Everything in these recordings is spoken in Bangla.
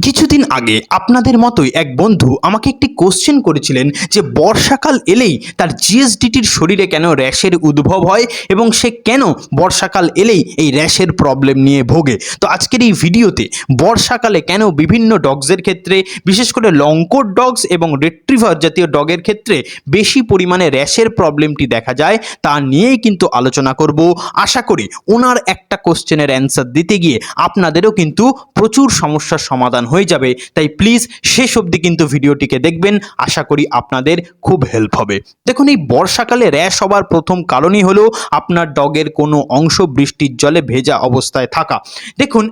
কিছুদিন আগে আপনাদের মতোই এক বন্ধু আমাকে একটি কোশ্চেন করেছিলেন যে বর্ষাকাল এলেই তার জিএসডিটির শরীরে কেন র্যাশের উদ্ভব হয় এবং সে কেন বর্ষাকাল এলেই এই র্যাশের প্রবলেম নিয়ে ভোগে। তো আজকের এই ভিডিওতে বর্ষাকালে কেন বিভিন্ন ডগসের ক্ষেত্রে, বিশেষ করে লং কোট ডগস এবং রিট্রিভার জাতীয় ডগের ক্ষেত্রে বেশি পরিমাণে র্যাশের প্রবলেমটি দেখা যায় তা নিয়েই কিন্তু আলোচনা করব। আশা করি ওনার একটা কোশ্চেনের অ্যান্সার দিতে গিয়ে আপনাদেরও কিন্তু প্রচুর সমস্যার সমাধান হয়ে যাবে। তাই প্লিজ শেষ অবধি কিন্তু ভিডিওটিকে দেখবেন, আশা করি আপনাদের খুব হেল্প হবে। দেখুন, এই বর্ষাকালে র্যাশ হবার প্রথম কারণই হলো আপনার ডগের কোনো অংশ বৃষ্টির জলে ভেজা অবস্থায় থাকা। দেখুন,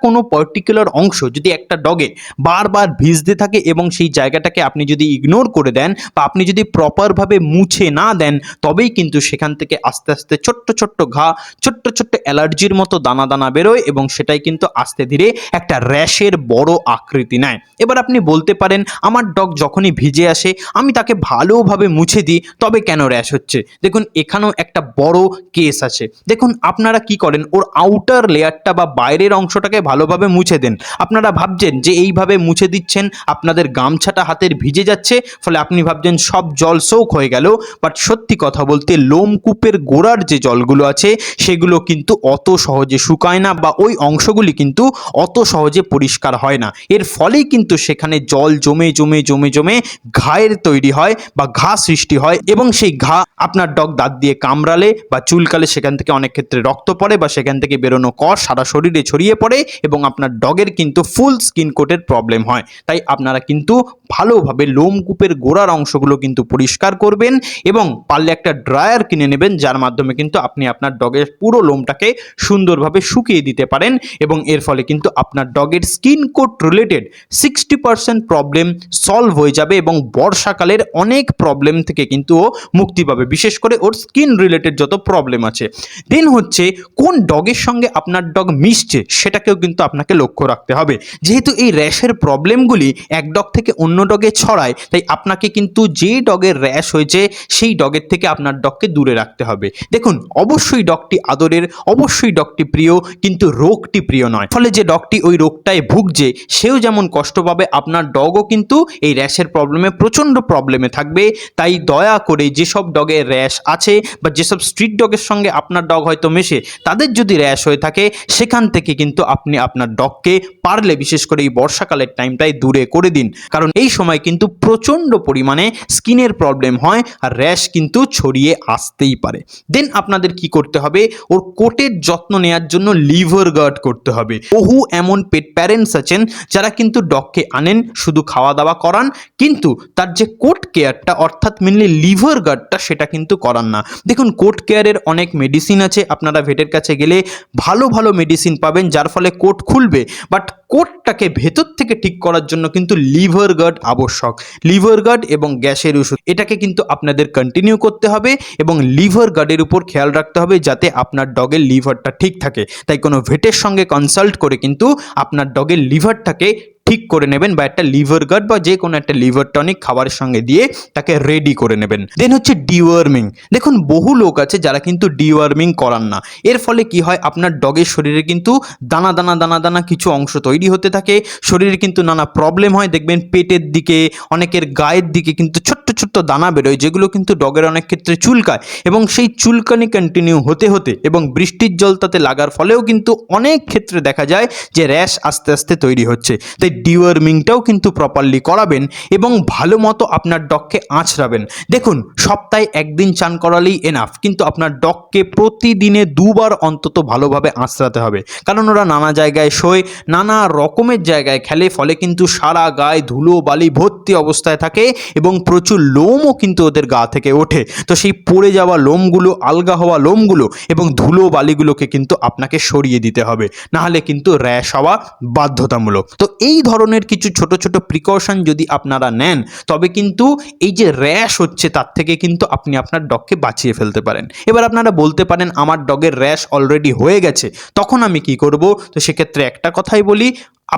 কোনো পার্টিকুলার অংশ যদি একটা ডগে বারবার ভিজতে থাকে এবং সেই জায়গাটাকে আপনি যদি ইগনোর করে দেন বা আপনি যদি প্রপারভাবে মুছে না দেন, তবেই কিন্তু সেখান থেকে আস্তে আস্তে ছোট্ট ছোট্ট ঘা, ছোট্ট ছোট্ট অ্যালার্জির মতো দানা দানা বেরোয় এবং সেটাই কিন্তু আস্তে ধীরে একটা র্যাশের বড় আকৃতি নেয়। এবার আপনি বলতে পারেন, আমার ডগ যখনই ভিজে আসে আমি তাকে ভালোভাবে মুছে দিই, তবে কেন র্যাশ হচ্ছে? দেখুন, এখানেও একটা বড় কেস আছে। দেখুন, আপনারা কি করেন, ওর আউটার লেয়ারটা বা বাইরের অংশটাকে ভালোভাবে মুছে দেন। আপনারা ভাবছেন যে এইভাবে মুছে দিচ্ছেন আপনাদের গামছাটা হাতের ভিজে যাচ্ছে, ফলে আপনি ভাবছেন সব জল সোক হয়ে গেল। বাট সত্যি কথা বলতে লোমকূপের গোড়ার যে জলগুলো আছে সেগুলো কিন্তু অত সহজে শুকায় না বা ওই অংশগুলি কিন্তু অত সহজে পরিষ্কার হয় না। এর ফলেই কিন্তু সেখানে জল জমে জমে জমে জমে ঘায়ের তৈরি হয় বা ঘা সৃষ্টি হয় এবং সেই ঘা আপনার ডগ দাঁত দিয়ে কামড়ালে বা চুলকালে সেখান থেকে অনেক ক্ষেত্রে রক্ত পড়ে বা সেখান থেকে বেরোনো কষ সারা শরীরে ছড়িয়ে পড়ে এবং আপনার ডগের কিন্তু ফুল স্কিন কোটের প্রবলেম হয়। তাই আপনারা কিন্তু ভালোভাবে লোমকূপের গোড়ার অংশগুলো কিন্তু পরিষ্কার করবেন এবং পারলে একটা ড্রায়ার কিনে নেবেন, যার মাধ্যমে কিন্তু আপনি আপনার ডগের পুরো লোমটাকে সুন্দরভাবে শুকিয়ে দিতে পারেন এবং এর ফলে কিন্তু আপনার ডগের skin coat related 60% problem solve হয়ে যাবে এবং বর্ষাকালের অনেক প্রবলেম থেকে কিন্তু ও মুক্তি পাবে, বিশেষ করে ওর স্কিন রিলেটেড যত প্রবলেম আছে। দেন হচ্ছে, কোন ডগের সঙ্গে আপনার ডগ মিশছে সেটাকেও কিন্তু আপনাকে লক্ষ্য রাখতে হবে। যেহেতু এই র্যাশের প্রবলেমগুলি এক ডগ থেকে অন্য ডগে ছড়ায়, তাই আপনাকে কিন্তু যে ডগের র্যাশ হয়েছে সেই ডগের থেকে আপনার ডগকে দূরে রাখতে হবে। দেখুন, অবশ্যই ডগটি আদরের, অবশ্যই ডগটি প্রিয়, কিন্তু রোগটি প্রিয় নয়। ফলে যে ডগটি ওই রোগটায় ভুগছে সেও যেমন কষ্ট পাবে, আপনার ডগও কিন্তু এই র্যাশের প্রবলেমে প্রচণ্ড প্রবলেমে থাকবে। তাই দয়া করে যেসব ডগের র্যাশ আছে বা যেসব স্ট্রিট ডগের সঙ্গে আপনার ডগ হয়তো মেশে, তাদের যদি র্যাশ হয়ে থাকে সেখান থেকে কিন্তু আপনি আপনার ডগকে পারলে বিশেষ করে এই বর্ষাকালের টাইমটাই দূরে করে দিন, কারণ এই সময় কিন্তু প্রচণ্ড পরিমাণে স্কিনের প্রবলেম হয় আর র্যাশ কিন্তু ছড়িয়ে আসতেই পারে। দেন আপনাদের কি করতে হবে, ওর কোটের যত্ন নেওয়ার জন্য লিভার গার্ড করতে হবে। বহু এমন পেট প্যারেন্টস আছেন যারা কিন্তু ডগকে আনেন, শুধু খাওয়া দাওয়া করান, কিন্তু তার যে কোট কেয়ারটা অর্থাৎ মেনলি লিভার গার্ডটা সেটা কিন্তু করান না। দেখুন, কোট কেয়ারের অনেক মেডিসিন আছে, আপনারা ভেটের কাছে গেলে ভালো ভালো মেডিসিন পাবেন যার ফলে কোট খুলবে, বাট কোটটাকে ভেতর থেকে ঠিক করার জন্য কিন্তু লিভার গার্ড আবশ্যক। লিভার গার্ড এবং গ্যাসের ওষুধ এটাকে কিন্তু আপনাদের কন্টিনিউ করতে হবে এবং লিভার গার্ডের উপর খেয়াল রাখতে হবে যাতে আপনার ডগের লিভারটা ঠিক থাকে। তাই কোনো ভেটের সঙ্গে কনসাল্ট করে কিন্তু আপনার ডগের লিভারটাকে ঠিক করে নেবেন বা একটা লিভার গার্ড বা যে কোনো একটা লিভার টনিক খাবারের সঙ্গে দিয়ে তাকে রেডি করে নেবেন। দেন হচ্ছে ডিওয়ার্মিং। দেখুন, বহু লোক আছে যারা কিন্তু ডিওয়ার্মিং করান না। এর ফলে কি হয়, আপনার ডগের শরীরে কিন্তু দানা দানা দানা দানা কিছু অংশ তৈরি হতে থাকে, শরীরে কিন্তু নানা প্রবলেম হয়। দেখবেন পেটের দিকে, অনেকের গায়ের দিকে কিন্তু ছোট্ট ছোট্ট দানা বেরোয়, যেগুলো কিন্তু ডগের অনেক ক্ষেত্রে চুলকায় এবং সেই চুলকানি কন্টিনিউ হতে হতে এবং বৃষ্টির জল তাতে লাগার ফলেও কিন্তু অনেক ক্ষেত্রে দেখা যায় যে র্যাশ আস্তে আস্তে তৈরি হচ্ছে। তাই ডিওয়ার্মিংটাও কিন্তু প্রপারলি করাবেন এবং ভালো মতো আপনার ডগকে আঁচড়াবেন। দেখুন, সপ্তাহে একদিন চান করালেই এনাফ, কিন্তু আপনার ডগকে প্রতিদিনে দুবার অন্তত ভালোভাবে আঁচড়াতে হবে, কারণ ওরা নানা জায়গায় শোয়, নানা রকমের জায়গায় খেলে, ফলে কিন্তু সারা গায়ে ধুলো বালি ভর্তি অবস্থায় থাকে এবং প্রচুর লোমও কিন্তু ওদের গা থেকে ওঠে। তো সেই পড়ে যাওয়া লোমগুলো, আলগা হওয়া লোমগুলো এবং ধুলো বালিগুলোকে কিন্তু আপনাকে সরিয়ে দিতে হবে, নাহলে কিন্তু র্যাশ হওয়া বাধ্যতামূলক। তো এই ধরনের কিছু ছোট ছোট প্রিকশন যদি আপনারা নেন, তবে কিন্তু এই যে র্যাশ হচ্ছে তার থেকে কিন্তু আপনি আপনার ডগকে বাঁচিয়ে ফেলতে পারেন। এবার আপনারা বলতে পারেন, আমার ডগের র্যাশ অলরেডি হয়ে গেছে, তখন আমি কি করব? তো সেক্ষেত্রে একটা কথাই বলি,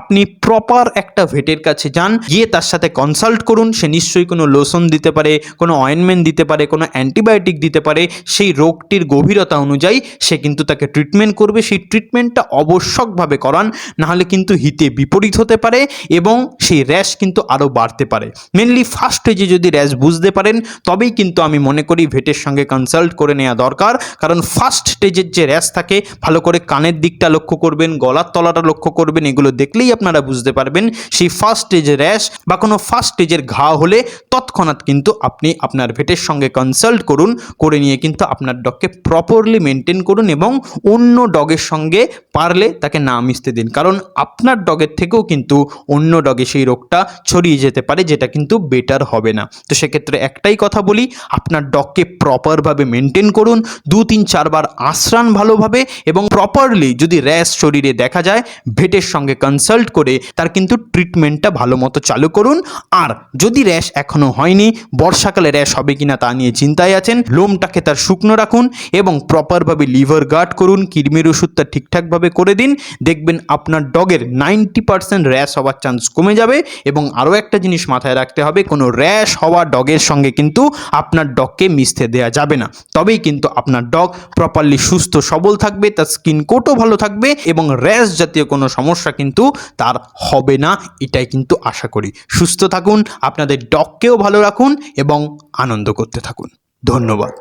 আপনি প্রপার একটা ভেটের কাছে যান, গিয়ে তার সাথে কনসাল্ট করুন। সে নিশ্চয়ই কোনো লোশন দিতে পারে, কোনো অয়েনমেন্ট দিতে পারে, কোনো অ্যান্টিবায়োটিক দিতে পারে। সেই রোগটির গভীরতা অনুযায়ী সে কিন্তু তাকে ট্রিটমেন্ট করবে। সেই ট্রিটমেন্টটা আবশ্যকভাবে করান, নাহলে কিন্তু হিতে বিপরীত হতে পারে এবং সেই র্যাশ কিন্তু আরও বাড়তে পারে। মেনলি ফার্স্ট স্টেজে যদি র্যাশ বুঝতে পারেন তবেই কিন্তু আমি মনে করি ভেটের সঙ্গে কনসাল্ট করে নেওয়া দরকার। কারণ ফার্স্ট স্টেজের যে র্যাশ থাকে, ভালো করে কানের দিকটা লক্ষ্য করবেন, গলার তলাটা লক্ষ্য করবেন, এগুলো দেখলেই আপনারা বুঝতে পারবেন সেই ফার্স্ট স্টেজের র্যাশ বা কোনো ফার্স্ট স্টেজের ঘা হলে তৎক্ষণাৎ কিন্তু আপনি আপনার ভেটের সঙ্গে কনসাল্ট করুন, করে নিয়ে কিন্তু আপনার ডগকে প্রপারলি মেনটেন করুন এবং অন্য ডগের সঙ্গে পারলে তাকে না মিশতে দিন। কারণ আপনার ডগের থেকেও কিন্তু অন্য ডগে সেই রোগটা ছড়িয়ে যেতে পারে, যেটা কিন্তু বেটার হবে না। তো সেক্ষেত্রে একটাই কথা বলি, আপনার ডগকে প্রপারভাবে মেনটেন করুন, 2-3-4 বার আশ্রান ভালোভাবে, এবং প্রপারলি যদি র্যাশ শরীরে দেখা যায় ভেটের সঙ্গে কনসাল্ট করে তার কিন্তু ট্রিটমেন্টটা ভালো মতো চালু করুন। আর যদি র্যাশ এখনও হয়নি, বর্ষাকালে র্যাশ হবে কিনা তা নিয়ে চিন্তায় আছেন, লোমটাকে তার শুকনো রাখুন এবং প্রপারভাবে লিভার গার্ড করুন, কৃমির ওষুধটা ঠিকঠাকভাবে করে দিন। দেখবেন আপনার ডগের 90% র্যাশ হওয়ার চান্স কমে যাবে। এবং আরও একটা জিনিস মাথায় রাখতে হবে, কোনো র্যাশ হওয়া ডগের সঙ্গে কিন্তু আপনার ডগকে মিশতে দেওয়া যাবে না। তবেই কিন্তু আপনার ডগ প্রপারলি সুস্থ সবল থাকবে, তার স্কিন কোটও ভালো থাকবে এবং র্যাশ জাতীয় কোনো সমস্যা কিন্তু তার হবে না, এটাই কিন্তু আশা করি। সুস্থ থাকুন, আপনাদের ডগকেও ভালো রাখুন এবং আনন্দ করতে থাকুন। ধন্যবাদ।